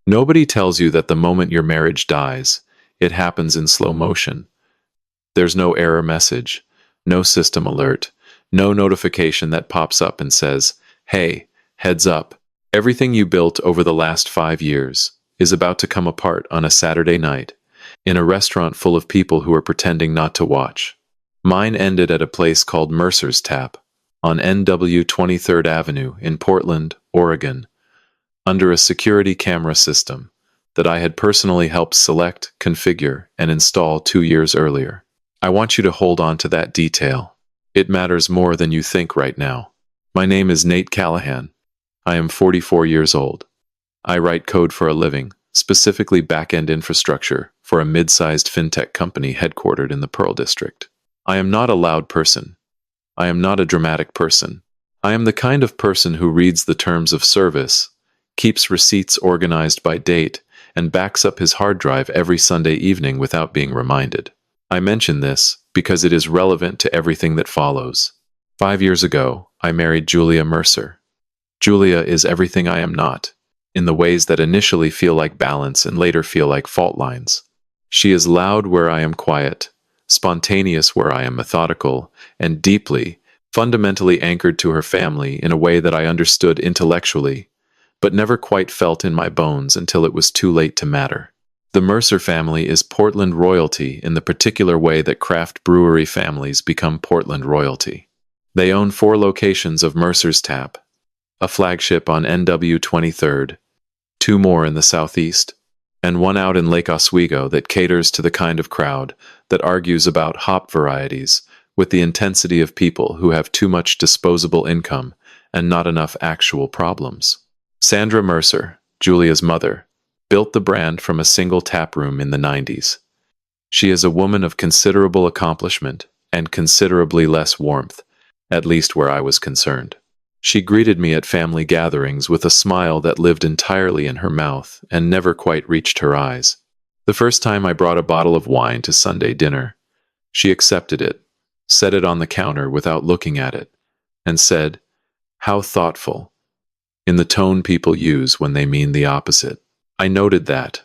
Nobody tells you that the moment your marriage dies, it happens in slow motion. There's no error message, no system alert, no notification that pops up and says, "Hey, heads up, everything you built over the last 5 years is about to come apart on a Saturday night in a restaurant full of people who are pretending not to watch." Mine ended at a place called Mercer's Tap on NW 23rd Avenue in Portland, Oregon, under a security camera system that I had personally helped select, configure, and install 2 years earlier. I want you to hold on to that detail. It matters more than you think right now. My name is Nate Callahan. I am 44 years old. I write code for a living, specifically back-end infrastructure for a mid-sized fintech company headquartered in the Pearl District. I am not a loud person. I am not a dramatic person. I am the kind of person who reads the terms of service, keeps receipts organized by date, and backs up his hard drive every Sunday evening without being reminded. I mention this because it is relevant to everything that follows. 5 years ago, I married Julia Mercer. Julia is everything I am not, in the ways that initially feel like balance and later feel like fault lines. She is loud where I am quiet, spontaneous where I am methodical, and deeply, fundamentally anchored to her family in a way that I understood intellectually, but never quite felt in my bones until it was too late to matter. The Mercer family is Portland royalty in the particular way that craft brewery families become Portland royalty. They own 4 locations of Mercer's Tap, a flagship on NW 23rd, 2 more in the southeast, and 1 out in Lake Oswego that caters to the kind of crowd that argues about hop varieties with the intensity of people who have too much disposable income and not enough actual problems. Sandra Mercer, Julia's mother, built the brand from a single tap room in the 90s. She is a woman of considerable accomplishment and considerably less warmth, at least where I was concerned. She greeted me at family gatherings with a smile that lived entirely in her mouth and never quite reached her eyes. The first time I brought a bottle of wine to Sunday dinner, she accepted it, set it on the counter without looking at it, and said, "How thoughtful," in the tone people use when they mean the opposite. I noted that.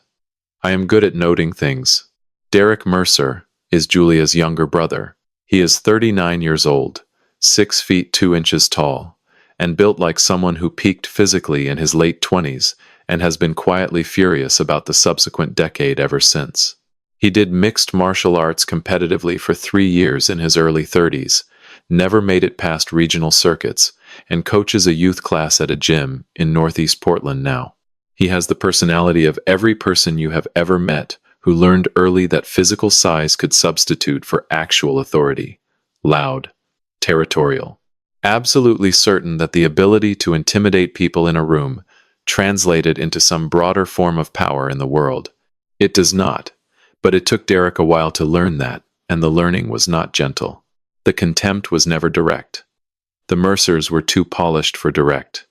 I am good at noting things. Derek Mercer is Julia's younger brother. He is 39 years old, 6 feet 2 inches tall, and built like someone who peaked physically in his late 20s and has been quietly furious about the subsequent decade ever since. He did mixed martial arts competitively for 3 years in his early 30s, never made it past regional circuits, and coaches a youth class at a gym in Northeast Portland now. He has the personality of every person you have ever met who learned early that physical size could substitute for actual authority. Loud, territorial, absolutely certain that the ability to intimidate people in a room translated into some broader form of power in the world. It does not, but it took Derek a while to learn that, and the learning was not gentle. The contempt was never direct. The Mercers were too polished for direct.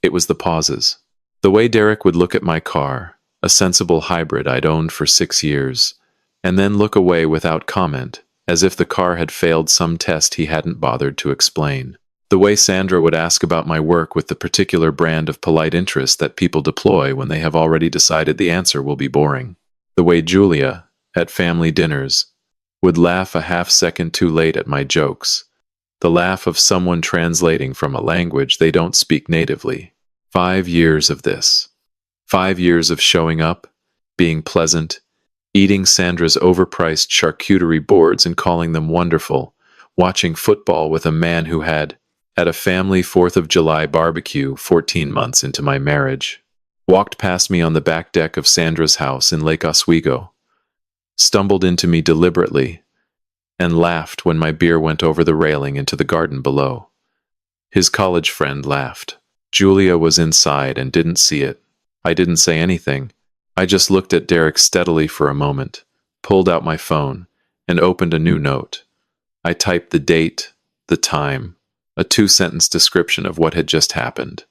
It was the pauses. The way Derek would look at my car, a sensible hybrid I'd owned for 6 years, and then look away without comment, as if the car had failed some test he hadn't bothered to explain. The way Sandra would ask about my work with the particular brand of polite interest that people deploy when they have already decided the answer will be boring. The way Julia, at family dinners, would laugh a half-second too late at my jokes. The laugh of someone translating from a language they don't speak natively. 5 years of this. 5 years of showing up, being pleasant, eating Sandra's overpriced charcuterie boards and calling them wonderful, watching football with a man who had, at a family 4th of July barbecue 14 months into my marriage, walked past me on the back deck of Sandra's house in Lake Oswego, stumbled into me deliberately, and laughed when my beer went over the railing into the garden below. His college friend laughed. Julia was inside and didn't see it. I didn't say anything. I just looked at Derek steadily for a moment, pulled out my phone, and opened a new note. I typed the date, the time, a 2-sentence description of what had just happened.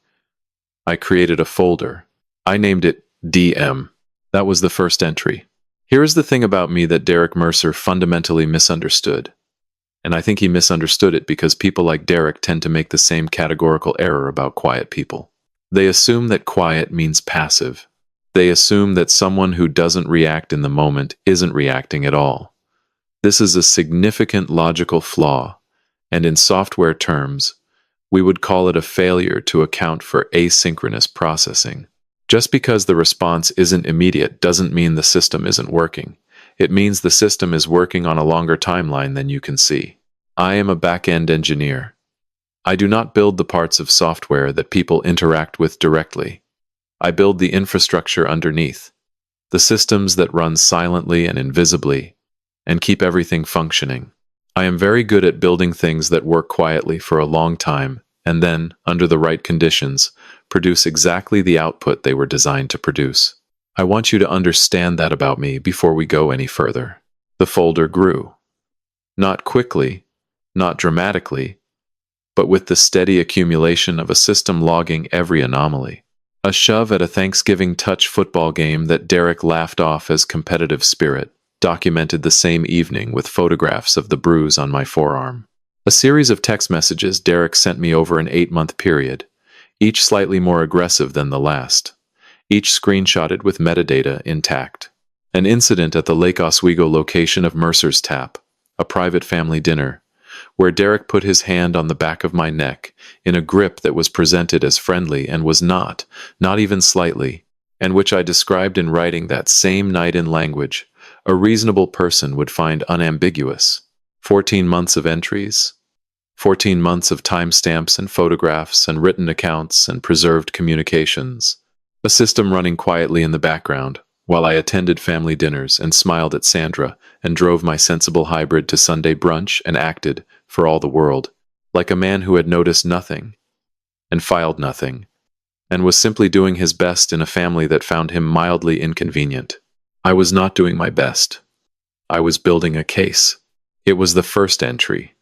I created a folder. I named it DM. That was the first entry. Here is the thing about me that Derek Mercer fundamentally misunderstood. And I think he misunderstood it because people like Derek tend to make the same categorical error about quiet people. They assume that quiet means passive. They assume that someone who doesn't react in the moment isn't reacting at all. This is a significant logical flaw, and in software terms, we would call it a failure to account for asynchronous processing. Just because the response isn't immediate doesn't mean the system isn't working. It means the system is working on a longer timeline than you can see. I am a back-end engineer. I do not build the parts of software that people interact with directly. I build the infrastructure underneath, the systems that run silently and invisibly, and keep everything functioning. I am very good at building things that work quietly for a long time, and then, under the right conditions, produce exactly the output they were designed to produce. I want you to understand that about me before we go any further. The folder grew. Not quickly, not dramatically, but with the steady accumulation of a system logging every anomaly. A shove at a Thanksgiving touch football game that Derek laughed off as competitive spirit, documented the same evening with photographs of the bruise on my forearm. A series of text messages Derek sent me over an 8-month period, each slightly more aggressive than the last, each screenshotted with metadata intact. An incident at the Lake Oswego location of Mercer's Tap, a private family dinner, where Derek put his hand on the back of my neck in a grip that was presented as friendly and was not even slightly, and which I described in writing that same night in language a reasonable person would find unambiguous. 14 months of entries, 14 months of timestamps and photographs and written accounts and preserved communications, a system running quietly in the background while I attended family dinners and smiled at Sandra and drove my sensible hybrid to Sunday brunch and acted, for all the world, like a man who had noticed nothing and filed nothing and was simply doing his best in a family that found him mildly inconvenient. I was not doing my best. I was building a case. It was the first entry.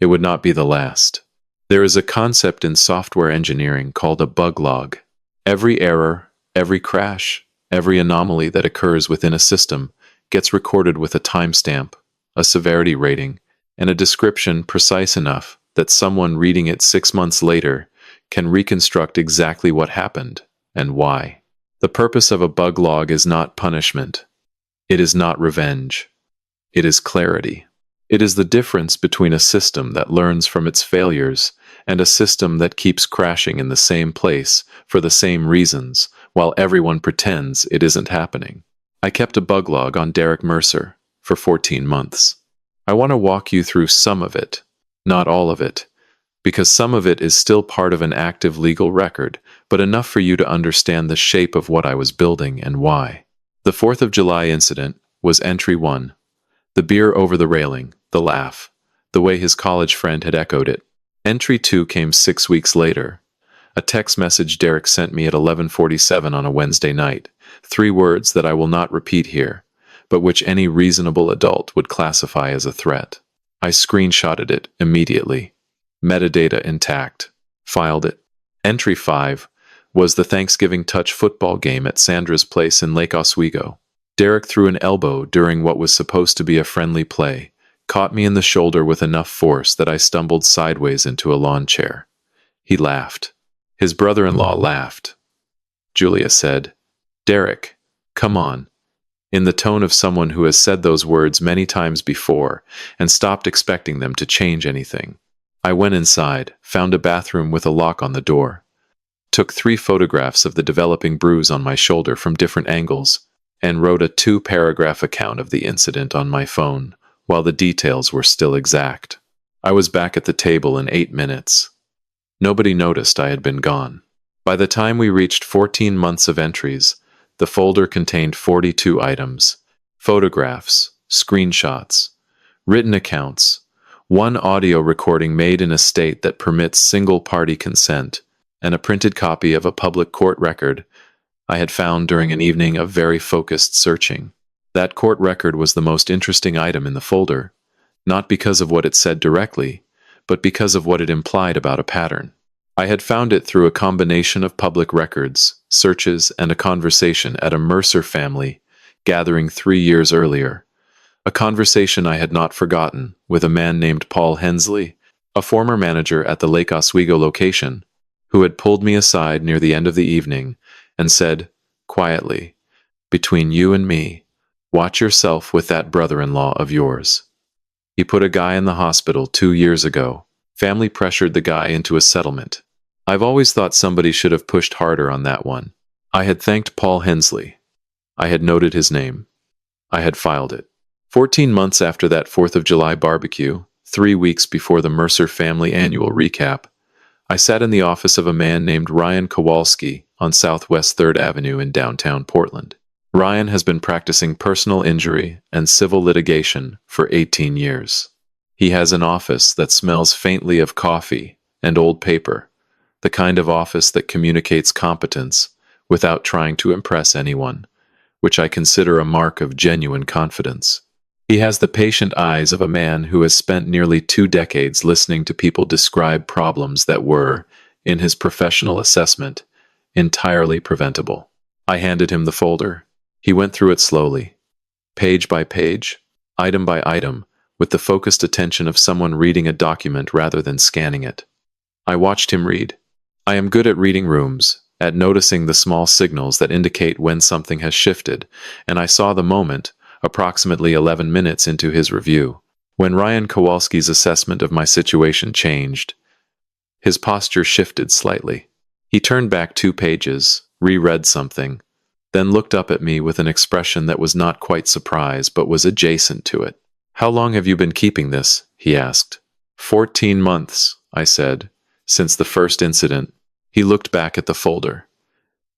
It would not be the last. There is a concept in software engineering called a bug log. Every error, every crash, every anomaly that occurs within a system gets recorded with a timestamp, a severity rating, and a description precise enough that someone reading it 6 months later can reconstruct exactly what happened and why. The purpose of a bug log is not punishment. It is not revenge. It is clarity. It is the difference between a system that learns from its failures and a system that keeps crashing in the same place for the same reasons while everyone pretends it isn't happening. I kept a bug log on Derek Mercer for 14 months. I want to walk you through some of it, not all of it, because some of it is still part of an active legal record, but enough for you to understand the shape of what I was building and why. The 4th of July incident was entry 1. The beer over the railing, the laugh, the way his college friend had echoed it. Entry 2 came 6 weeks later. A text message Derek sent me at 11:47 on a Wednesday night. 3 words that I will not repeat here, but which any reasonable adult would classify as a threat. I screenshotted it immediately. Metadata intact. Filed it. Entry 5 was the Thanksgiving touch football game at Sandra's place in Lake Oswego. Derek threw an elbow during what was supposed to be a friendly play, caught me in the shoulder with enough force that I stumbled sideways into a lawn chair. He laughed. His brother-in-law laughed. Julia said, "Derek, come on," in the tone of someone who has said those words many times before and stopped expecting them to change anything. I went inside, found a bathroom with a lock on the door, took 3 photographs of the developing bruise on my shoulder from different angles, and wrote a 2-paragraph account of the incident on my phone, while the details were still exact. I was back at the table in 8 minutes. Nobody noticed I had been gone. By the time we reached 14 months of entries, the folder contained 42 items, photographs, screenshots, written accounts, 1 audio recording made in a state that permits single-party consent, and a printed copy of a public court record I had found during an evening of very focused searching. That court record was the most interesting item in the folder, not because of what it said directly, but because of what it implied about a pattern. I had found it through a combination of public records, searches, and a conversation at a Mercer family gathering 3 years earlier. A conversation I had not forgotten with a man named Paul Hensley, a former manager at the Lake Oswego location, who had pulled me aside near the end of the evening and said, quietly, Between you and me, watch yourself with that brother-in-law of yours. He put a guy in the hospital 2 years ago. Family pressured the guy into a settlement. I've always thought somebody should have pushed harder on that one. I had thanked Paul Hensley. I had noted his name. I had filed it. 14 months after that 4th of July barbecue, 3 weeks before the Mercer family annual recap, I sat in the office of a man named Ryan Kowalski on Southwest 3rd Avenue in downtown Portland. Ryan has been practicing personal injury and civil litigation for 18 years. He has an office that smells faintly of coffee and old paper, the kind of office that communicates competence without trying to impress anyone, which I consider a mark of genuine confidence. He has the patient eyes of a man who has spent nearly 2 decades listening to people describe problems that were, in his professional assessment, entirely preventable. I handed him the folder. He went through it slowly, page by page, item by item, with the focused attention of someone reading a document rather than scanning it. I watched him read. I am good at reading rooms, at noticing the small signals that indicate when something has shifted, and I saw the moment, approximately 11 minutes into his review, when Ryan Kowalski's assessment of my situation changed. His posture shifted slightly. He turned back 2 pages, reread something, then looked up at me with an expression that was not quite surprise but was adjacent to it. "How long have you been keeping this?" he asked. 14 months, I said, "since the first incident." He looked back at the folder.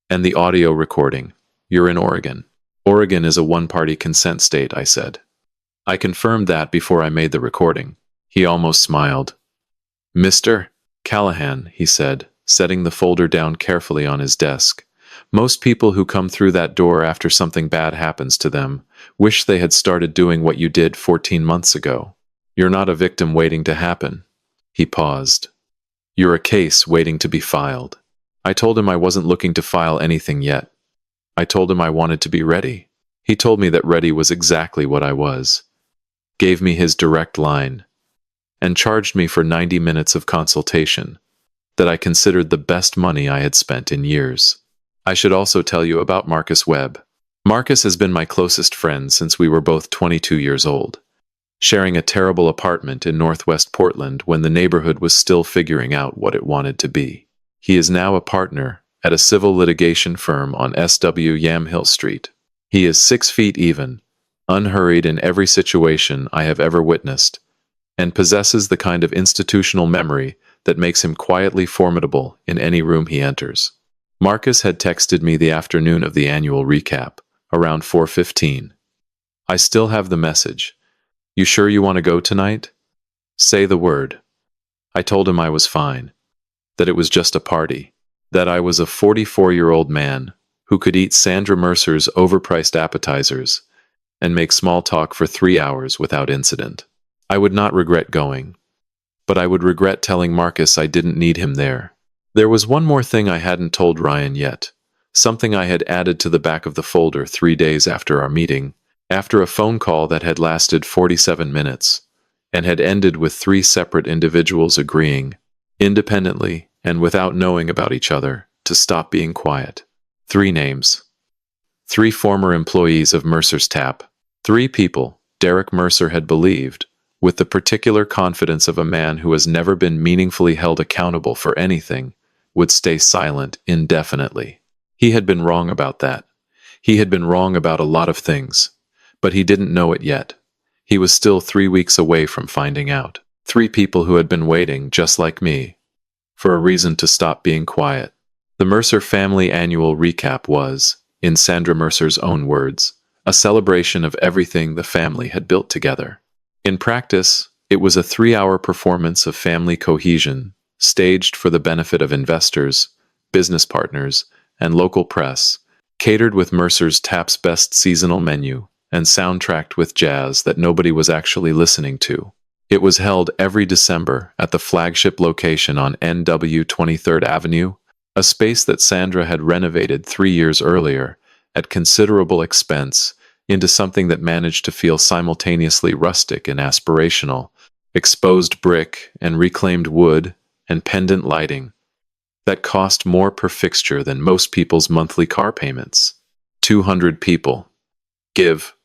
"And the audio recording. You're in Oregon." "Oregon is a one-party consent state," I said. I confirmed that before I made the recording. He almost smiled. "Mr. Callahan," he said, setting the folder down carefully on his desk. "Most people who come through that door after something bad happens to them wish they had started doing what you did 14 months ago. You're not a victim waiting to happen." He paused. "You're a case waiting to be filed." I told him I wasn't looking to file anything yet. I told him I wanted to be ready. He told me that ready was exactly what I was, gave me his direct line, and charged me for 90 minutes of consultation that I considered the best money I had spent in years. I should also tell you about Marcus Webb. Marcus has been my closest friend since we were both 22 years old, sharing a terrible apartment in Northwest Portland when the neighborhood was still figuring out what it wanted to be. He is now a partner at a civil litigation firm on SW Yamhill Street. He is 6 feet even, unhurried in every situation I have ever witnessed, and possesses the kind of institutional memory that makes him quietly formidable in any room he enters. Marcus had texted me the afternoon of the annual recap, around 4:15. "I still have the message. You sure you want to go tonight? Say the word." I told him I was fine, that it was just a party, that I was a 44-year-old man who could eat Sandra Mercer's overpriced appetizers and make small talk for 3 hours without incident. I would not regret going, but I would regret telling Marcus I didn't need him there. There was one more thing I hadn't told Ryan yet, something I had added to the back of the folder 3 days after our meeting, after a phone call that had lasted 47 minutes, and had ended with 3 separate individuals agreeing, independently and without knowing about each other, to stop being quiet. 3 names. 3 former employees of Mercer's Tap. 3 people Derek Mercer had believed, with the particular confidence of a man who has never been meaningfully held accountable for anything, would stay silent indefinitely. He had been wrong about that. He had been wrong about a lot of things, but he didn't know it yet. He was still 3 weeks away from finding out. 3 people who had been waiting, just like me, for a reason to stop being quiet. The Mercer family annual recap was, in Sandra Mercer's own words, a celebration of everything the family had built together. In practice, it was a 3-hour performance of family cohesion, staged for the benefit of investors, business partners, and local press, catered with Mercer's Tap's best seasonal menu, and soundtracked with jazz that nobody was actually listening to. It was held every December at the flagship location on NW 23rd Avenue, a space that Sandra had renovated 3 years earlier, at considerable expense, into something that managed to feel simultaneously rustic and aspirational, exposed brick and reclaimed wood and pendant lighting that cost more per fixture than most people's monthly car payments. 200 people. Give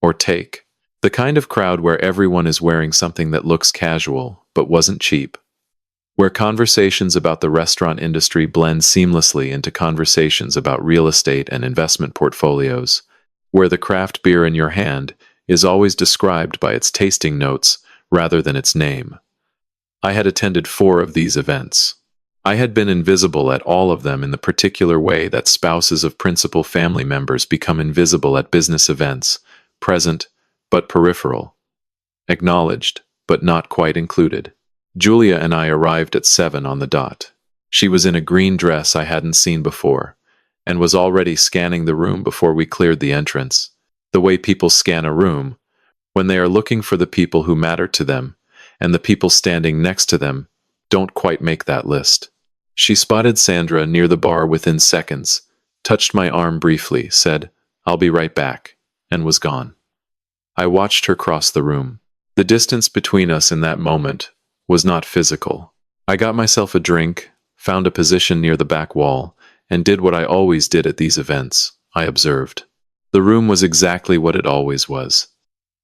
or take. The kind of crowd where everyone is wearing something that looks casual but wasn't cheap. Where conversations about the restaurant industry blend seamlessly into conversations about real estate and investment portfolios. Where the craft beer in your hand is always described by its tasting notes rather than its name. I had attended 4 of these events. I had been invisible at all of them in the particular way that spouses of principal family members become invisible at business events, present but peripheral, acknowledged but not quite included. Julia and I arrived at 7 on the dot. She was in a green dress I hadn't seen before, and was already scanning the room before we cleared the entrance. The way people scan a room, when they are looking for the people who matter to them, and the people standing next to them don't quite make that list. She spotted Sandra near the bar within seconds, touched my arm briefly, said, "I'll be right back," and was gone. I watched her cross the room. The distance between us in that moment was not physical. I got myself a drink, found a position near the back wall, and did what I always did at these events. I observed. The room was exactly what it always was.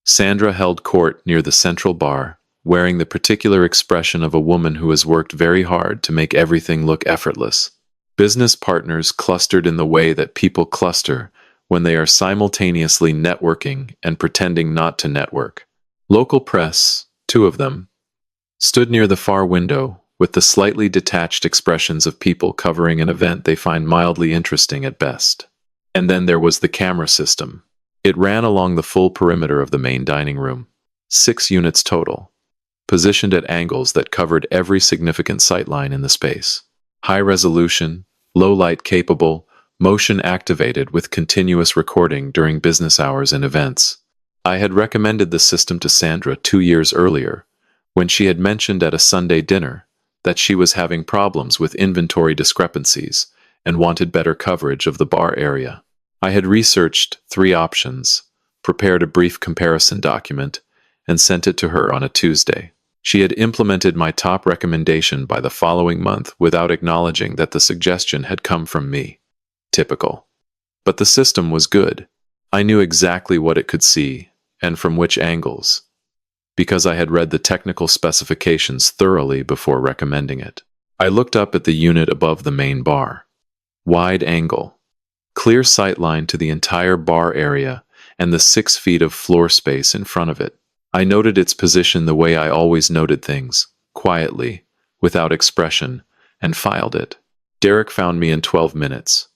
Sandra held court near the central bar, wearing the particular expression of a woman who has worked very hard to make everything look effortless. Business partners clustered in the way that people cluster when they are simultaneously networking and pretending not to network. Local press, 2 of them, stood near the far window with the slightly detached expressions of people covering an event they find mildly interesting at best. And then there was the camera system. It ran along the full perimeter of the main dining room, 6 units total, positioned at angles that covered every significant sightline in the space. High resolution, low light capable, motion activated with continuous recording during business hours and events. I had recommended the system to Sandra 2 years earlier, when she had mentioned at a Sunday dinner that she was having problems with inventory discrepancies and wanted better coverage of the bar area. I had researched 3 options, prepared a brief comparison document, and sent it to her on a Tuesday. She had implemented my top recommendation by the following month without acknowledging that the suggestion had come from me. Typical. But the system was good. I knew exactly what it could see, and from which angles, because I had read the technical specifications thoroughly before recommending it. I looked up at the unit above the main bar. Wide angle. Clear sightline to the entire bar area and the 6 feet of floor space in front of it. I noted its position the way I always noted things, quietly, without expression, and filed it. Derek found me in 12 minutes.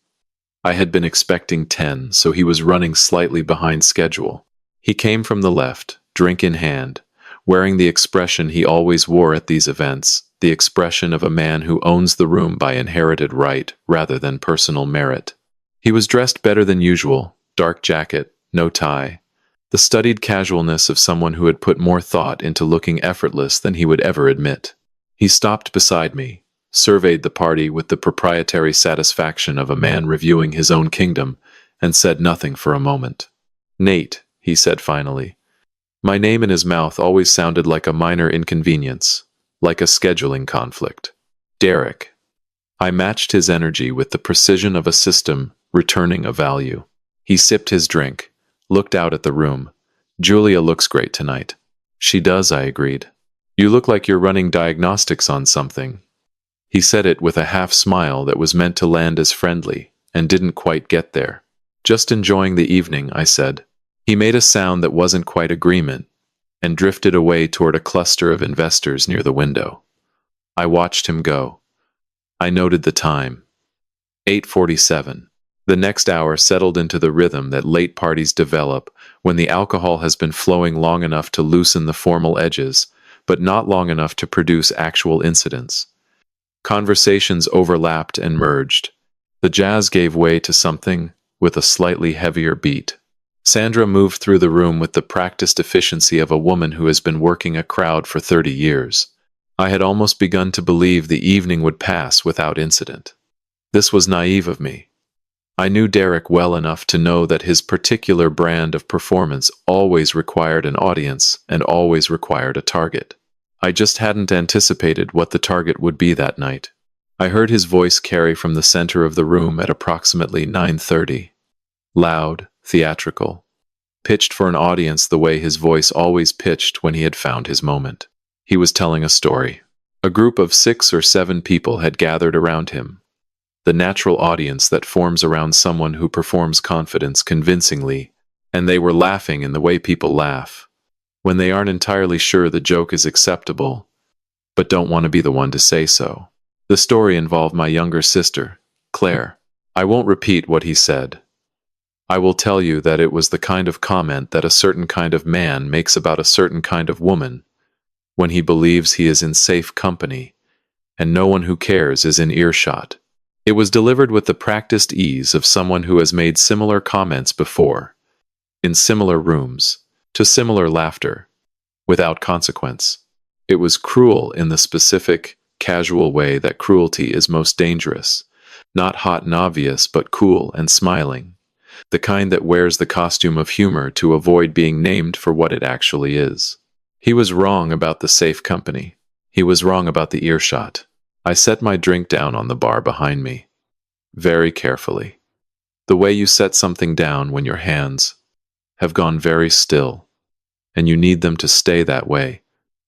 I had been expecting 10, so he was running slightly behind schedule. He came from the left, drink in hand, wearing the expression he always wore at these events, the expression of a man who owns the room by inherited right rather than personal merit. He was dressed better than usual, dark jacket, no tie, the studied casualness of someone who had put more thought into looking effortless than he would ever admit. He stopped beside me, surveyed the party with the proprietary satisfaction of a man reviewing his own kingdom, and said nothing for a moment. "Nate," he said finally. My name in his mouth always sounded like a minor inconvenience, like a scheduling conflict. Derek. I matched his energy with the precision of a system returning a value. He sipped his drink, looked out at the room. "Julia looks great tonight." "She does," I agreed. "You look like you're running diagnostics on something." He said it with a half smile that was meant to land as friendly, and didn't quite get there. "Just enjoying the evening," I said. He made a sound that wasn't quite agreement, and drifted away toward a cluster of investors near the window. I watched him go. I noted the time. 8:47. The next hour settled into the rhythm that late parties develop when the alcohol has been flowing long enough to loosen the formal edges, but not long enough to produce actual incidents. Conversations overlapped and merged. The jazz gave way to something with a slightly heavier beat. Sandra moved through the room with the practiced efficiency of a woman who has been working a crowd for 30 years. I had almost begun to believe the evening would pass without incident. This was naive of me. I knew Derek well enough to know that his particular brand of performance always required an audience and always required a target. I just hadn't anticipated what the target would be that night. I heard his voice carry from the center of the room at approximately 9:30. loud, theatrical, pitched for an audience the way his voice always pitched when he had found his moment. He was telling a story. A group of 6 or 7 people had gathered around him, the natural audience that forms around someone who performs confidence convincingly, and they were laughing in the way people laugh, when they aren't entirely sure the joke is acceptable, but don't want to be the one to say so. The story involved my younger sister, Claire. I won't repeat what he said. I will tell you that it was the kind of comment that a certain kind of man makes about a certain kind of woman, when he believes he is in safe company, and no one who cares is in earshot. It was delivered with the practiced ease of someone who has made similar comments before, in similar rooms, to similar laughter, without consequence. It was cruel in the specific, casual way that cruelty is most dangerous, not hot and obvious but cool and smiling, the kind that wears the costume of humor to avoid being named for what it actually is. He was wrong about the safe company. He was wrong about the earshot. I set my drink down on the bar behind me, very carefully. The way you set something down when your hands have gone very still, and you need them to stay that way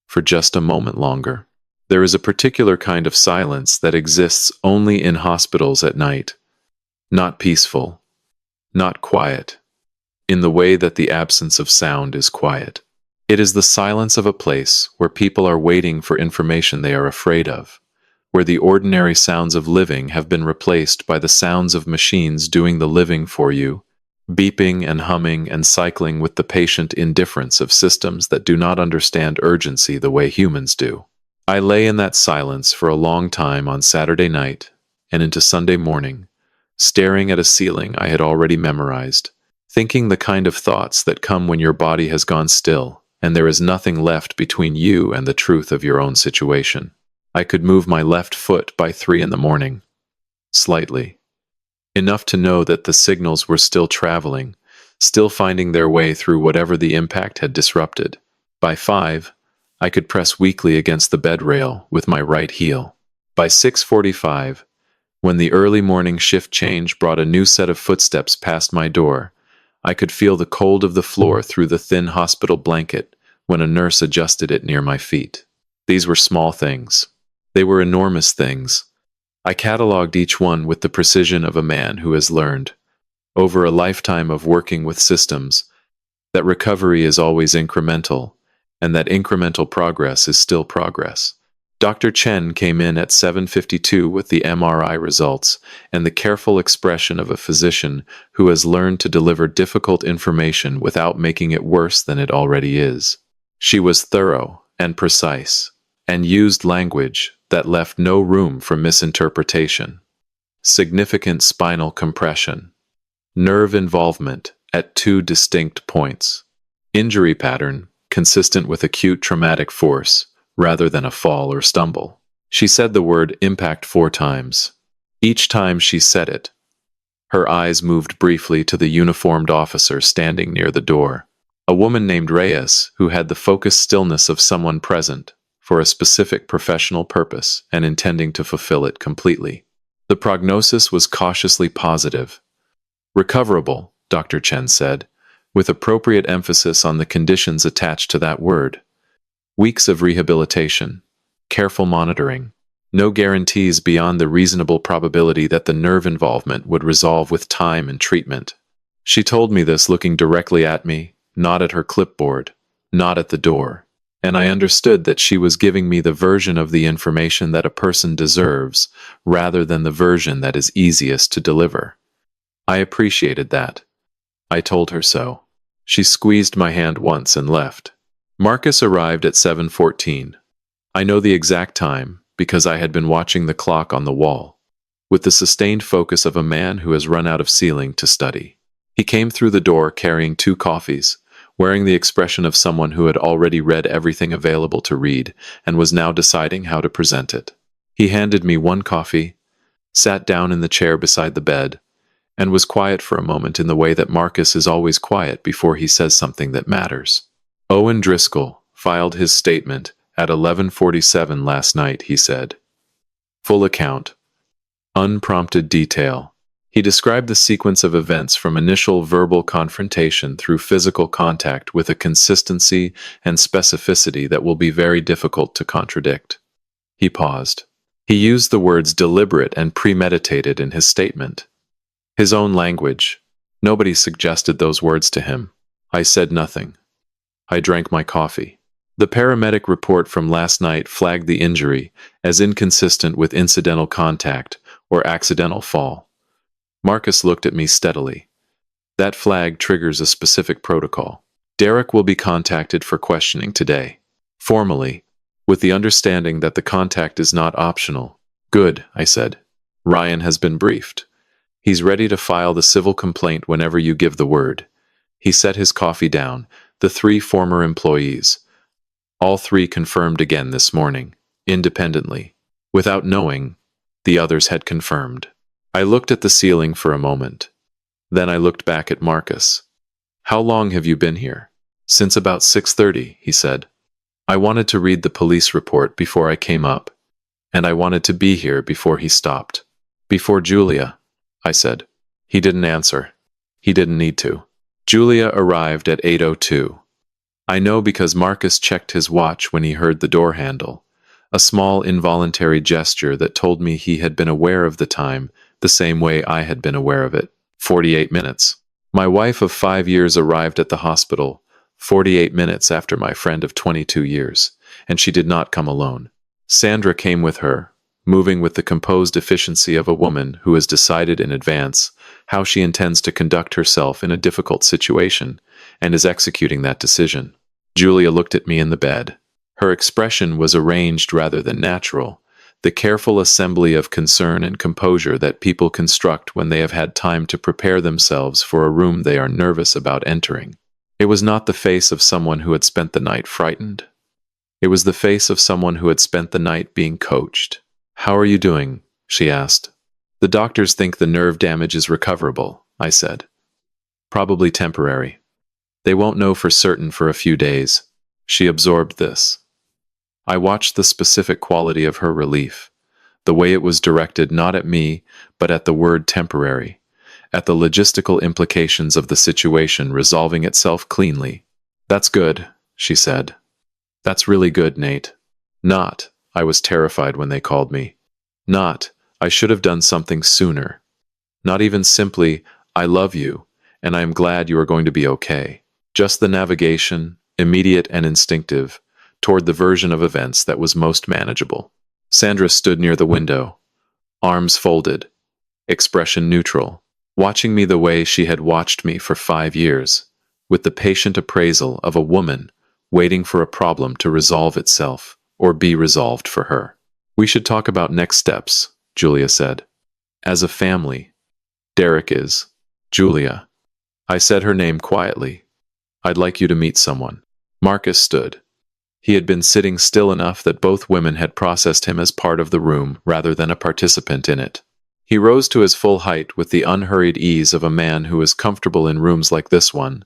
for just a moment longer. There is a particular kind of silence that exists only in hospitals at night, not peaceful, not quiet, in the way that the absence of sound is quiet. It is the silence of a place where people are waiting for information they are afraid of, where the ordinary sounds of living have been replaced by the sounds of machines doing the living for you, beeping and humming and cycling with the patient indifference of systems that do not understand urgency the way humans do. I lay in that silence for a long time on Saturday night and into Sunday morning, staring at a ceiling I had already memorized, thinking the kind of thoughts that come when your body has gone still and there is nothing left between you and the truth of your own situation. I could move my left foot by 3 in the morning, slightly, enough to know that the signals were still traveling, still finding their way through whatever the impact had disrupted. By 5, I could press weakly against the bed rail with my right heel. By 6:45, when the early morning shift change brought a new set of footsteps past my door, I could feel the cold of the floor through the thin hospital blanket when a nurse adjusted it near my feet. These were small things. They were enormous things. I catalogued each one with the precision of a man who has learned, over a lifetime of working with systems, that recovery is always incremental, and that incremental progress is still progress. Dr. Chen came in at 7:52 with the MRI results and the careful expression of a physician who has learned to deliver difficult information without making it worse than it already is. She was thorough and precise, and used language that left no room for misinterpretation. Significant spinal compression. Nerve involvement at 2 distinct points. Injury pattern consistent with acute traumatic force, rather than a fall or stumble. She said the word impact 4 times. Each time she said it, her eyes moved briefly to the uniformed officer standing near the door, a woman named Reyes who had the focused stillness of someone present for a specific professional purpose and intending to fulfill it completely. The prognosis was cautiously positive. Recoverable, Dr. Chen said, with appropriate emphasis on the conditions attached to that word. Weeks of rehabilitation, careful monitoring, no guarantees beyond the reasonable probability that the nerve involvement would resolve with time and treatment. She told me this looking directly at me, not at her clipboard, not at the door, and I understood that she was giving me the version of the information that a person deserves, rather than the version that is easiest to deliver. I appreciated that. I told her so. She squeezed my hand once and left. Marcus arrived at 7:14. I know the exact time because I had been watching the clock on the wall, with the sustained focus of a man who has run out of ceiling to study. He came through the door carrying 2 coffees, wearing the expression of someone who had already read everything available to read and was now deciding how to present it. He handed me 1 coffee, sat down in the chair beside the bed, and was quiet for a moment in the way that Marcus is always quiet before he says something that matters. Owen Driscoll filed his statement at 11:47 last night, he said. Full account. Unprompted detail. He described the sequence of events from initial verbal confrontation through physical contact with a consistency and specificity that will be very difficult to contradict. He paused. He used the words deliberate and premeditated in his statement. His own language. Nobody suggested those words to him. I said nothing. I drank my coffee. The paramedic report from last night flagged the injury as inconsistent with incidental contact or accidental fall. Marcus looked at me steadily. That flag triggers a specific protocol. Derek will be contacted for questioning today. Formally, with the understanding that the contact is not optional. Good, I said. Ryan has been briefed. He's ready to file the civil complaint whenever you give the word. He set his coffee down. The 3 former employees. All 3 confirmed again this morning, independently. Without knowing, the others had confirmed. I looked at the ceiling for a moment. Then I looked back at Marcus. How long have you been here? Since about 6:30, he said. I wanted to read the police report before I came up, and I wanted to be here before he stopped. Before Julia, I said. He didn't answer. He didn't need to. Julia arrived at 8:02. I know because Marcus checked his watch when he heard the door handle, a small involuntary gesture that told me he had been aware of the time the same way I had been aware of it. 48 minutes. My wife of 5 years arrived at the hospital 48 minutes after my friend of 22 years, and she did not come alone. Sandra came with her, moving with the composed efficiency of a woman who has decided in advance how she intends to conduct herself in a difficult situation, and is executing that decision. Julia looked at me in the bed. Her expression was arranged rather than natural, the careful assembly of concern and composure that people construct when they have had time to prepare themselves for a room they are nervous about entering. It was not the face of someone who had spent the night frightened. It was the face of someone who had spent the night being coached. How are you doing? She asked. The doctors think the nerve damage is recoverable, I said. Probably temporary. They won't know for certain for a few days. She absorbed this. I watched the specific quality of her relief, the way it was directed not at me, but at the word temporary, at the logistical implications of the situation resolving itself cleanly. That's good, she said. That's really good, Nate. Not, I was terrified when they called me. Not, I should have done something sooner. Not even simply, I love you, and I am glad you are going to be okay. Just the navigation, immediate and instinctive, toward the version of events that was most manageable. Sandra stood near the window, arms folded, expression neutral, watching me the way she had watched me for 5 years, with the patient appraisal of a woman waiting for a problem to resolve itself or be resolved for her. We should talk about next steps, Julia said. As a family, Derek is. Julia. I said her name quietly. I'd like you to meet someone. Marcus stood. He had been sitting still enough that both women had processed him as part of the room rather than a participant in it. He rose to his full height with the unhurried ease of a man who is comfortable in rooms like this one,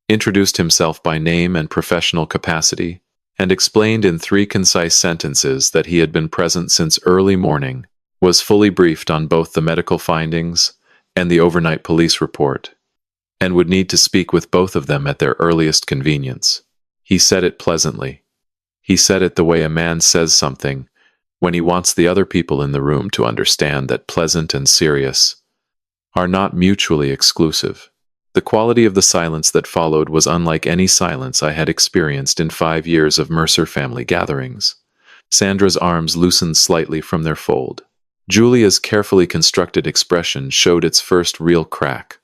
introduced himself by name and professional capacity, and explained in 3 concise sentences that he had been present since early morning, was fully briefed on both the medical findings and the overnight police report, and would need to speak with both of them at their earliest convenience. He said it pleasantly. He said it the way a man says something when he wants the other people in the room to understand that pleasant and serious are not mutually exclusive. The quality of the silence that followed was unlike any silence I had experienced in 5 years of Mercer family gatherings. Sandra's arms loosened slightly from their fold. Julia's carefully constructed expression showed its first real crack,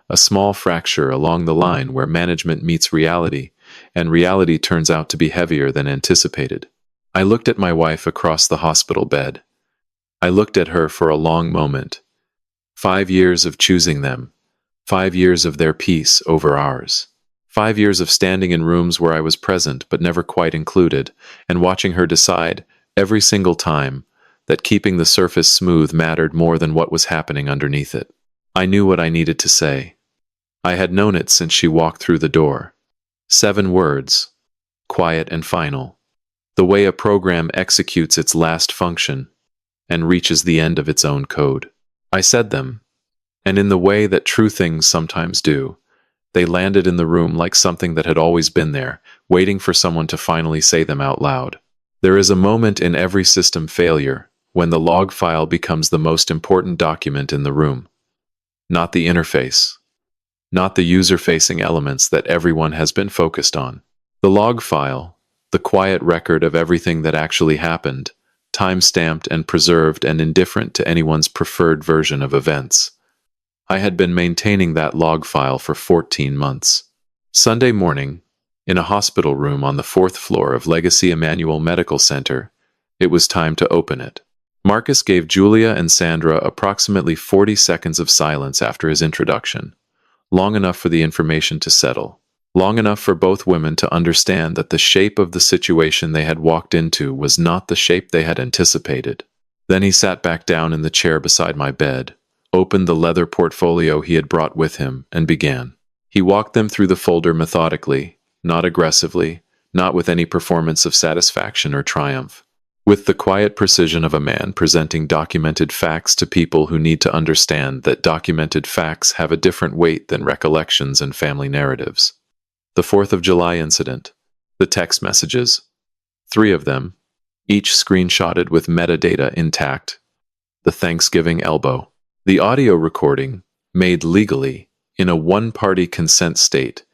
a small fracture along the line where management meets reality, and reality turns out to be heavier than anticipated. I looked at my wife across the hospital bed. I looked at her for a long moment. 5 years of choosing them. 5 years of their peace over ours. 5 years of standing in rooms where I was present but never quite included, and watching her decide, every single time, that keeping the surface smooth mattered more than what was happening underneath it. I knew what I needed to say. I had known it since she walked through the door. 7 words, quiet and final. The way a program executes its last function and reaches the end of its own code. I said them. And in the way that true things sometimes do, they landed in the room like something that had always been there, waiting for someone to finally say them out loud. There is a moment in every system failure when the log file becomes the most important document in the room. Not the interface, not the user-facing elements that everyone has been focused on. The log file, the quiet record of everything that actually happened, time-stamped and preserved and indifferent to anyone's preferred version of events. I had been maintaining that log file for 14 months. Sunday morning, in a hospital room on the 4th floor of Legacy Emmanuel Medical Center, it was time to open it. Marcus gave Julia and Sandra approximately 40 seconds of silence after his introduction, long enough for the information to settle, long enough for both women to understand that the shape of the situation they had walked into was not the shape they had anticipated. Then he sat back down in the chair beside my bed, opened the leather portfolio he had brought with him, and began. He walked them through the folder methodically, not aggressively, not with any performance of satisfaction or triumph. With the quiet precision of a man presenting documented facts to people who need to understand that documented facts have a different weight than recollections and family narratives. The 4th of July incident. The text messages. 3 of them, each screenshotted with metadata intact. The Thanksgiving elbow. The audio recording, made legally, in a one-party consent state,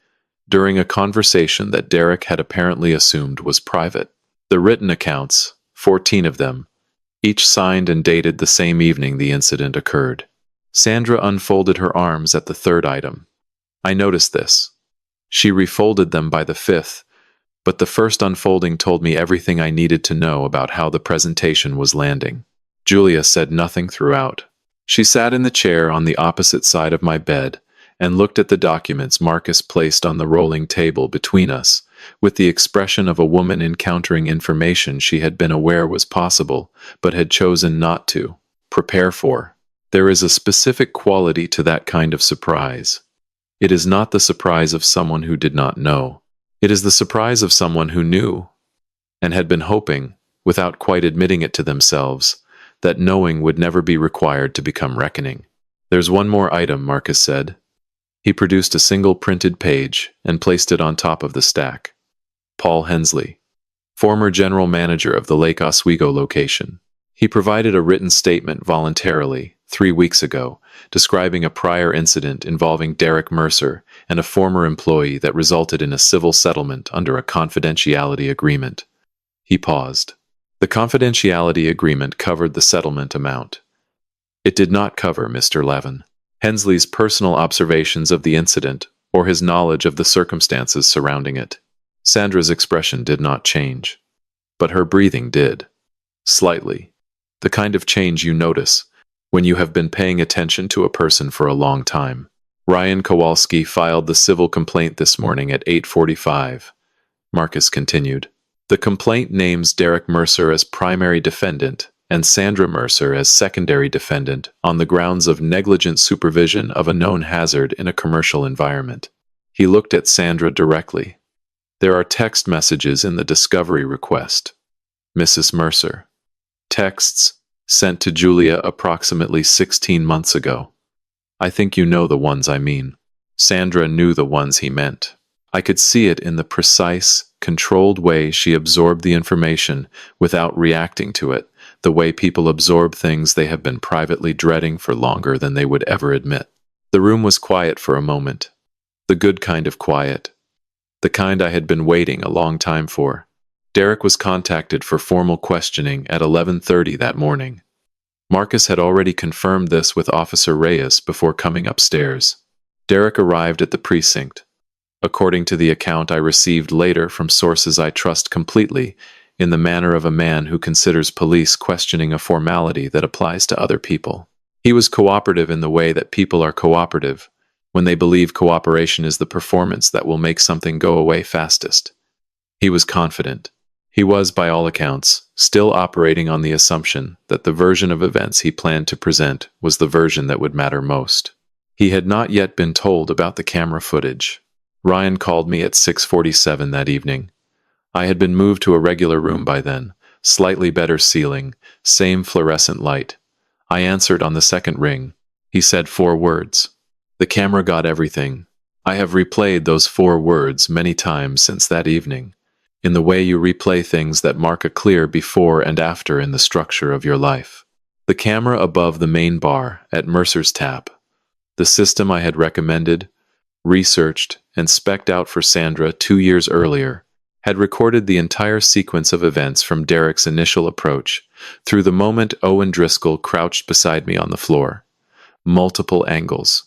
during a conversation that Derek had apparently assumed was private. The written accounts, 14 of them, each signed and dated the same evening the incident occurred. Sandra unfolded her arms at the 3rd item. I noticed this. She refolded them by the 5th, but the first unfolding told me everything I needed to know about how the presentation was landing. Julia said nothing throughout. She sat in the chair on the opposite side of my bed and looked at the documents Marcus placed on the rolling table between us, with the expression of a woman encountering information she had been aware was possible, but had chosen not to prepare for. There is a specific quality to that kind of surprise. It is not the surprise of someone who did not know. It is the surprise of someone who knew, and had been hoping, without quite admitting it to themselves, that knowing would never be required to become reckoning. There's one more item, Marcus said. He produced a single printed page and placed it on top of the stack. Paul Hensley, former general manager of the Lake Oswego location. He provided a written statement voluntarily 3 weeks ago, describing a prior incident involving Derek Mercer and a former employee that resulted in a civil settlement under a confidentiality agreement. He paused. The confidentiality agreement covered the settlement amount. It did not cover Mr. Levin, Hensley's personal observations of the incident or his knowledge of the circumstances surrounding it. Sandra's expression did not change, but her breathing did. Slightly. The kind of change you notice when you have been paying attention to a person for a long time. Ryan Kowalski filed the civil complaint this morning at 8:45. Marcus continued. The complaint names Derek Mercer as primary defendant and Sandra Mercer as secondary defendant on the grounds of negligent supervision of a known hazard in a commercial environment. He looked at Sandra directly. There are text messages in the discovery request. Mrs. Mercer. Texts sent to Julia approximately 16 months ago. I think you know the ones I mean. Sandra knew the ones he meant. I could see it in the precise, controlled way she absorbed the information without reacting to it, the way people absorb things they have been privately dreading for longer than they would ever admit. The room was quiet for a moment. The good kind of quiet. The kind I had been waiting a long time for. Derek was contacted for formal questioning at 11:30 that morning. Marcus had already confirmed this with Officer Reyes before coming upstairs. Derek arrived at the precinct. According to the account I received later from sources I trust completely, in the manner of a man who considers police questioning a formality that applies to other people. He was cooperative in the way that people are cooperative, when they believe cooperation is the performance that will make something go away fastest. He was confident. He was, by all accounts, still operating on the assumption that the version of events he planned to present was the version that would matter most. He had not yet been told about the camera footage. Ryan called me at 6:47 that evening. I had been moved to a regular room by then, slightly better ceiling, same fluorescent light. I answered on the second ring. He said 4 words. The camera got everything. I have replayed those 4 words many times since that evening, in the way you replay things that mark a clear before and after in the structure of your life. The camera above the main bar at Mercer's Tap, the system I had recommended, researched, and spec'd out for Sandra 2 years earlier, had recorded the entire sequence of events from Derek's initial approach through the moment Owen Driscoll crouched beside me on the floor. Multiple angles.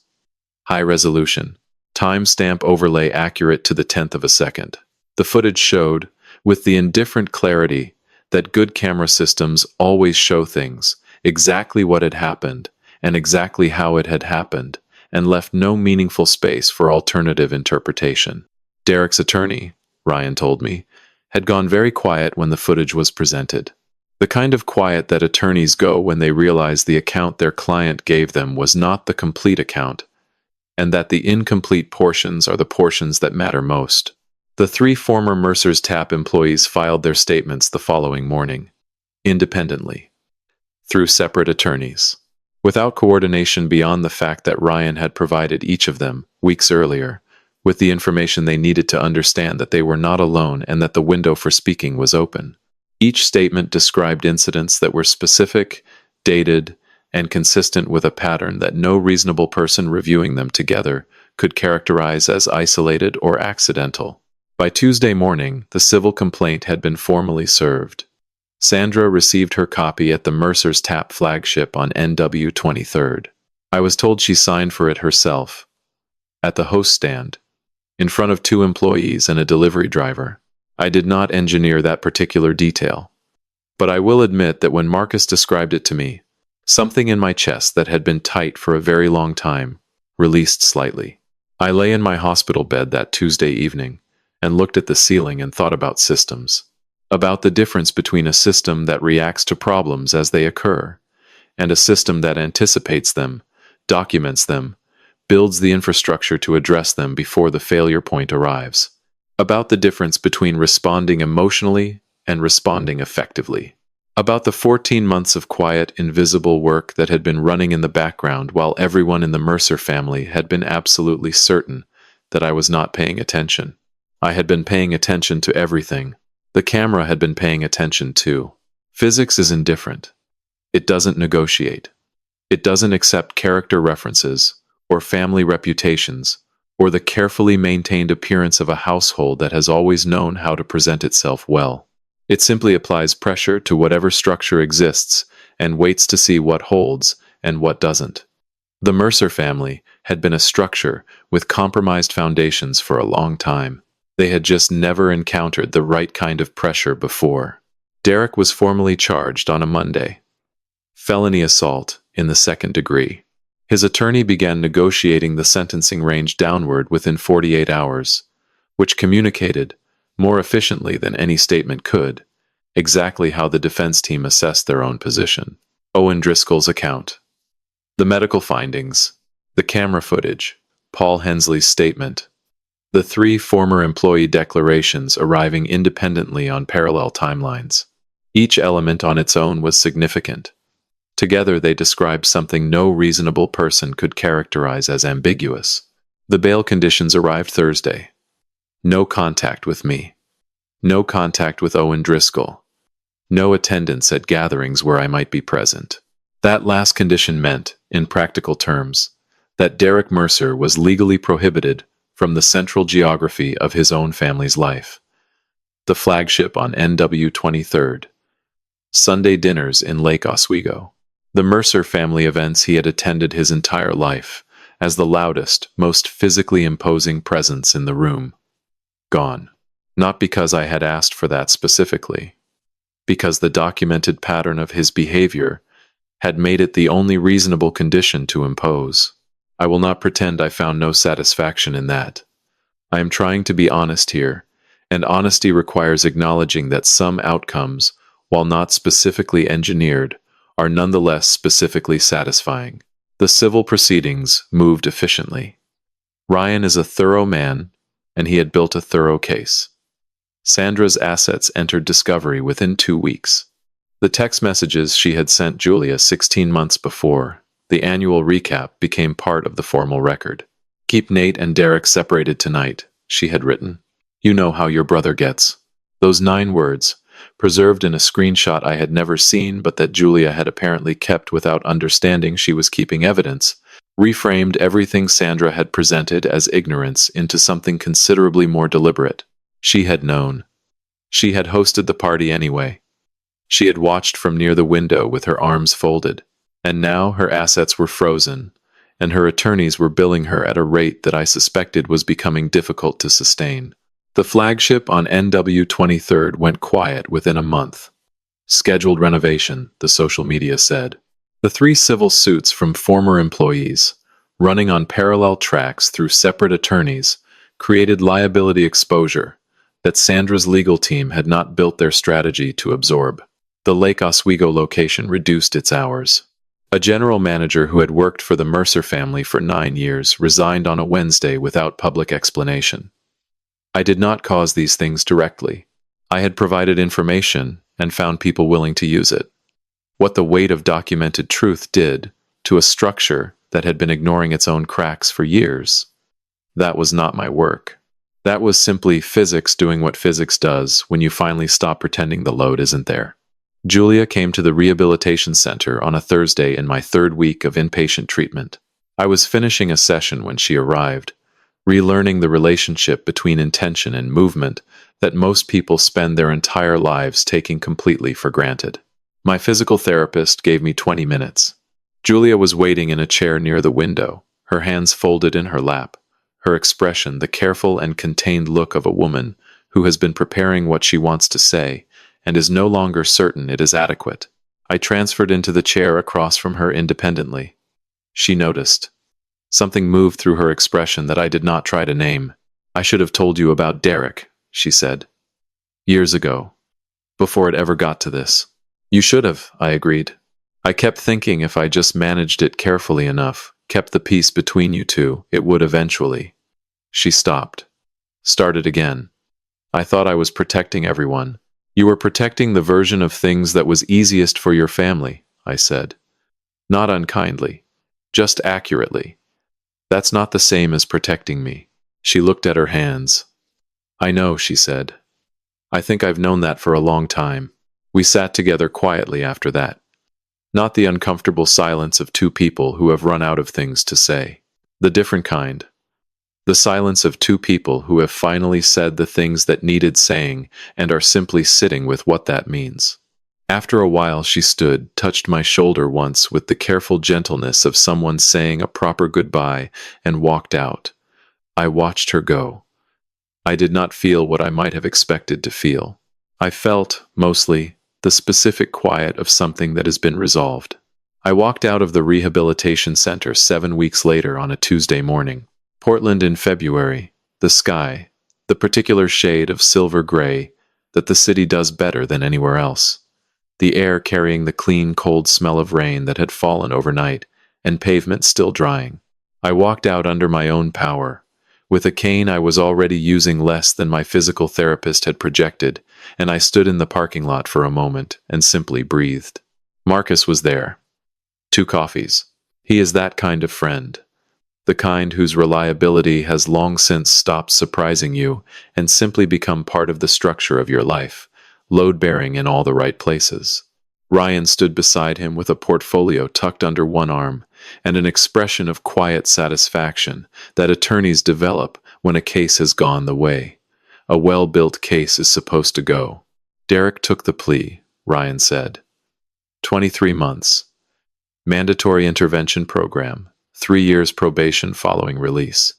High resolution. Timestamp overlay accurate to the 10th of a second. The footage showed, with the indifferent clarity, that good camera systems always show things, exactly what had happened, and exactly how it had happened, and left no meaningful space for alternative interpretation. Derek's attorney, Ryan told me, had gone very quiet when the footage was presented. The kind of quiet that attorneys go when they realize the account their client gave them was not the complete account, and that the incomplete portions are the portions that matter most. The 3 former Mercer's Tap employees filed their statements the following morning, independently, through separate attorneys, without coordination beyond the fact that Ryan had provided each of them, weeks earlier, with the information they needed to understand that they were not alone and that the window for speaking was open. Each statement described incidents that were specific, dated, and consistent with a pattern that no reasonable person reviewing them together could characterize as isolated or accidental. By Tuesday morning, the civil complaint had been formally served. Sandra received her copy at the Mercer's Tap flagship on NW 23rd. I was told she signed for it herself, at the host stand, in front of 2 employees and a delivery driver. I did not engineer that particular detail, but I will admit that when Marcus described it to me, something in my chest that had been tight for a very long time released slightly. I lay in my hospital bed that Tuesday evening and looked at the ceiling and thought about systems, about the difference between a system that reacts to problems as they occur and a system that anticipates them, documents them, builds the infrastructure to address them before the failure point arrives, about the difference between responding emotionally and responding effectively, about the 14 months of quiet, invisible work that had been running in the background while everyone in the Mercer family had been absolutely certain that I was not paying attention. I had been paying attention to everything. The camera had been paying attention too. Physics is indifferent. It doesn't negotiate. It doesn't accept character references, or family reputations, or the carefully maintained appearance of a household that has always known how to present itself well. It simply applies pressure to whatever structure exists and waits to see what holds and what doesn't. The Mercer family had been a structure with compromised foundations for a long time. They had just never encountered the right kind of pressure before. Derek was formally charged on a Monday. Felony assault in the 2nd degree. His attorney began negotiating the sentencing range downward within 48 hours, which communicated, more efficiently than any statement could, exactly how the defense team assessed their own position. Owen Driscoll's account. The medical findings, the camera footage, Paul Hensley's statement, the 3 former employee declarations arriving independently on parallel timelines. Each element on its own was significant. Together they described something no reasonable person could characterize as ambiguous. The bail conditions arrived Thursday. No contact with me. No contact with Owen Driscoll. No attendance at gatherings where I might be present. That last condition meant, in practical terms, that Derek Mercer was legally prohibited from the central geography of his own family's life. The flagship on NW 23rd. Sunday dinners in Lake Oswego. The Mercer family events he had attended his entire life as the loudest, most physically imposing presence in the room. Gone. Not because I had asked for that specifically, because the documented pattern of his behavior had made it the only reasonable condition to impose. I will not pretend I found no satisfaction in that. I am trying to be honest here, and honesty requires acknowledging that some outcomes, while not specifically engineered, are nonetheless specifically satisfying. The civil proceedings moved efficiently. Ryan is a thorough man, and he had built a thorough case. Sandra's assets entered discovery within 2 weeks. The text messages she had sent Julia 16 months before, The annual recap became part of the formal record. "Keep Nate and Derek separated tonight," she had written. "You know how your brother gets." Those 9 words, preserved in a screenshot I had never seen but that Julia had apparently kept without understanding she was keeping evidence, reframed everything Sandra had presented as ignorance into something considerably more deliberate. She had known. She had hosted the party anyway. She had watched from near the window with her arms folded. And now her assets were frozen, and her attorneys were billing her at a rate that I suspected was becoming difficult to sustain. The flagship on NW 23rd went quiet within a month. Scheduled renovation, the social media said. The 3 civil suits from former employees, running on parallel tracks through separate attorneys, created liability exposure that Sandra's legal team had not built their strategy to absorb. The Lake Oswego location reduced its hours. A general manager who had worked for the Mercer family for 9 years resigned on a Wednesday without public explanation. I did not cause these things directly. I had provided information and found people willing to use it. What the weight of documented truth did to a structure that had been ignoring its own cracks for years, that was not my work. That was simply physics doing what physics does when you finally stop pretending the load isn't there. Julia came to the rehabilitation center on a Thursday in my 3rd week of inpatient treatment. I was finishing a session when she arrived, relearning the relationship between intention and movement that most people spend their entire lives taking completely for granted. My physical therapist gave me 20 minutes. Julia was waiting in a chair near the window, her hands folded in her lap, her expression the careful and contained look of a woman who has been preparing what she wants to say and is no longer certain it is adequate. I transferred into the chair across from her independently. She noticed. Something moved through her expression that I did not try to name. "I should have told you about Derek," she said. "Years ago. Before it ever got to this." "You should have," I agreed. "I kept thinking if I just managed it carefully enough, kept the peace between you two, it would eventually." She stopped. Started again. "I thought I was protecting everyone." "You were protecting the version of things that was easiest for your family," I said. "Not unkindly. Just accurately. That's not the same as protecting me." She looked at her hands. "I know," she said. "I think I've known that for a long time." We sat together quietly after that. Not the uncomfortable silence of 2 people who have run out of things to say. The different kind. The silence of 2 people who have finally said the things that needed saying and are simply sitting with what that means. After a while she stood, touched my shoulder once with the careful gentleness of someone saying a proper goodbye, and walked out. I watched her go. I did not feel what I might have expected to feel. I felt, mostly, the specific quiet of something that has been resolved. I walked out of the rehabilitation center 7 weeks later on a Tuesday morning. Portland in February, the sky, the particular shade of silver gray that the city does better than anywhere else. The air carrying the clean, cold smell of rain that had fallen overnight, and pavement still drying. I walked out under my own power. With a cane I was already using less than my physical therapist had projected, and I stood in the parking lot for a moment and simply breathed. Marcus was there. 2 coffees. He is that kind of friend. The kind whose reliability has long since stopped surprising you and simply become part of the structure of your life, load-bearing in all the right places. Ryan stood beside him with a portfolio tucked under one arm and an expression of quiet satisfaction that attorneys develop when a case has gone the way a well-built case is supposed to go. Derek took the plea, Ryan said. 23 months. Mandatory intervention program. 3 years probation following release.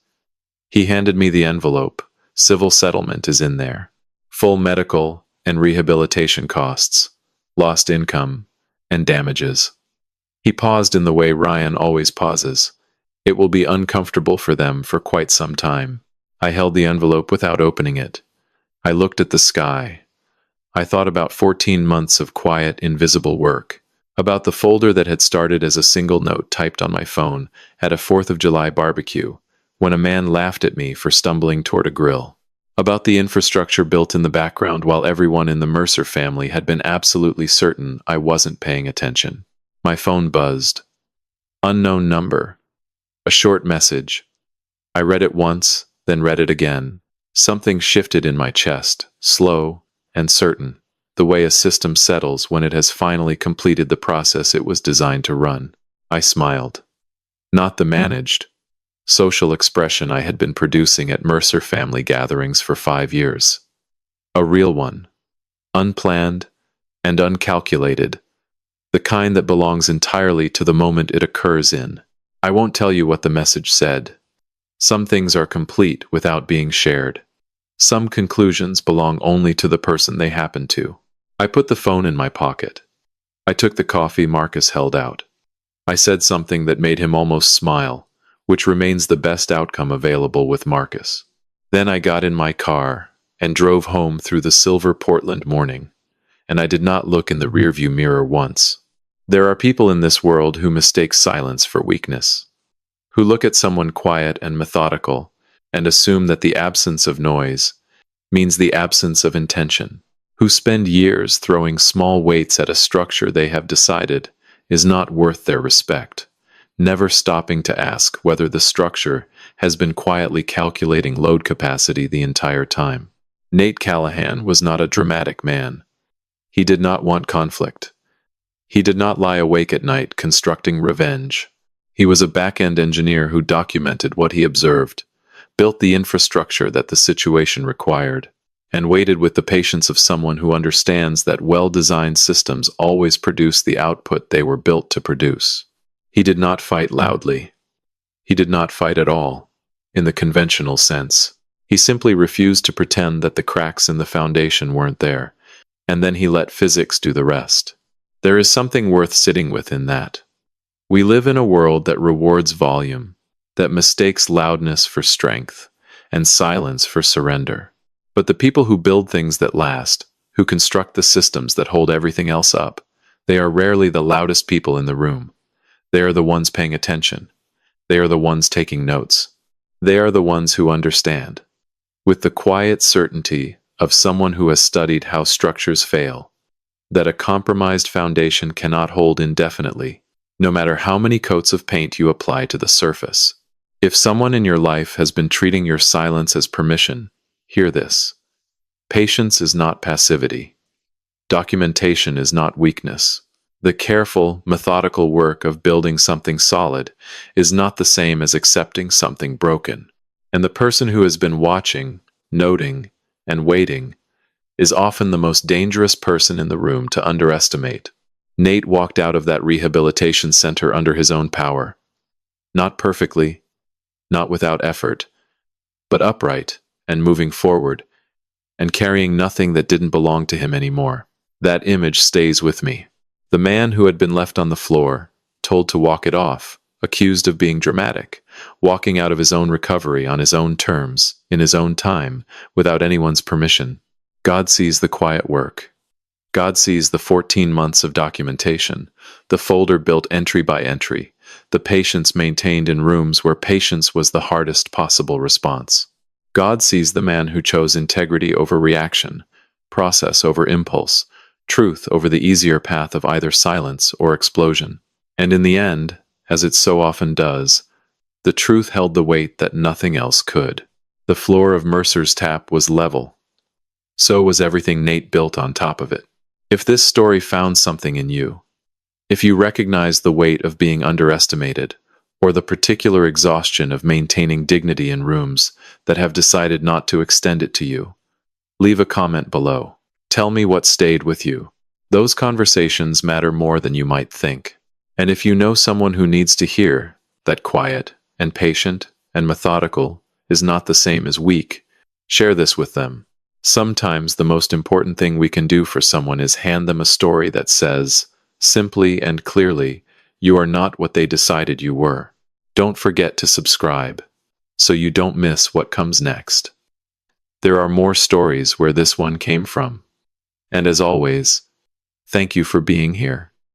He handed me the envelope. Civil settlement is in there. Full medical and rehabilitation costs, lost income, and damages. He paused in the way Ryan always pauses. It will be uncomfortable for them for quite some time. I held the envelope without opening it. I looked at the sky. I thought about 14 months of quiet, invisible work. About the folder that had started as a single note typed on my phone at a 4th of July barbecue, when a man laughed at me for stumbling toward a grill. About the infrastructure built in the background while everyone in the Mercer family had been absolutely certain I wasn't paying attention. My phone buzzed. Unknown number. A short message. I read it once, then read it again. Something shifted in my chest, slow and certain, the way a system settles when it has finally completed the process it was designed to run. I smiled. Not the managed, social expression I had been producing at Mercer family gatherings for 5 years. A real one. Unplanned and uncalculated. The kind that belongs entirely to the moment it occurs in. I won't tell you what the message said. Some things are complete without being shared. Some conclusions belong only to the person they happen to. I put the phone in my pocket. I took the coffee Marcus held out. I said something that made him almost smile, which remains the best outcome available with Marcus. Then I got in my car and drove home through the silver Portland morning, and I did not look in the rearview mirror once. There are people in this world who mistake silence for weakness, who look at someone quiet and methodical and assume that the absence of noise means the absence of intention, who spend years throwing small weights at a structure they have decided is not worth their respect, never stopping to ask whether the structure has been quietly calculating load capacity the entire time. Nate Callahan was not a dramatic man. He did not want conflict. He did not lie awake at night constructing revenge. He was a back-end engineer who documented what he observed, built the infrastructure that the situation required, and waited with the patience of someone who understands that well-designed systems always produce the output they were built to produce. He did not fight loudly. He did not fight at all, in the conventional sense. He simply refused to pretend that the cracks in the foundation weren't there, and then he let physics do the rest. There is something worth sitting with in that. We live in a world that rewards volume, that mistakes loudness for strength, and silence for surrender. But the people who build things that last, who construct the systems that hold everything else up, they are rarely the loudest people in the room. They are the ones paying attention. They are the ones taking notes. They are the ones who understand. With the quiet certainty of someone who has studied how structures fail, that a compromised foundation cannot hold indefinitely, no matter how many coats of paint you apply to the surface. If someone in your life has been treating your silence as permission, hear this. Patience is not passivity. Documentation is not weakness. The careful, methodical work of building something solid is not the same as accepting something broken. And the person who has been watching, noting, and waiting is often the most dangerous person in the room to underestimate. Nate walked out of that rehabilitation center under his own power. Not perfectly, not without effort, but upright and moving forward, and carrying nothing that didn't belong to him anymore. That image stays with me. The man who had been left on the floor, told to walk it off, accused of being dramatic, walking out of his own recovery on his own terms, in his own time, without anyone's permission. God sees the quiet work. God sees the 14 months of documentation, the folder built entry by entry, the patience maintained in rooms where patience was the hardest possible response. God sees the man who chose integrity over reaction, process over impulse, truth over the easier path of either silence or explosion. And in the end, as it so often does, the truth held the weight that nothing else could. The floor of Mercer's tap was level. So was everything Nate built on top of it. If this story found something in you, if you recognize the weight of being underestimated, or the particular exhaustion of maintaining dignity in rooms that have decided not to extend it to you, leave a comment below. Tell me what stayed with you. Those conversations matter more than you might think. And if you know someone who needs to hear that quiet and patient and methodical is not the same as weak, share this with them. Sometimes the most important thing we can do for someone is hand them a story that says, simply and clearly, you are not what they decided you were. Don't forget to subscribe, so you don't miss what comes next. There are more stories where this one came from. And as always, thank you for being here.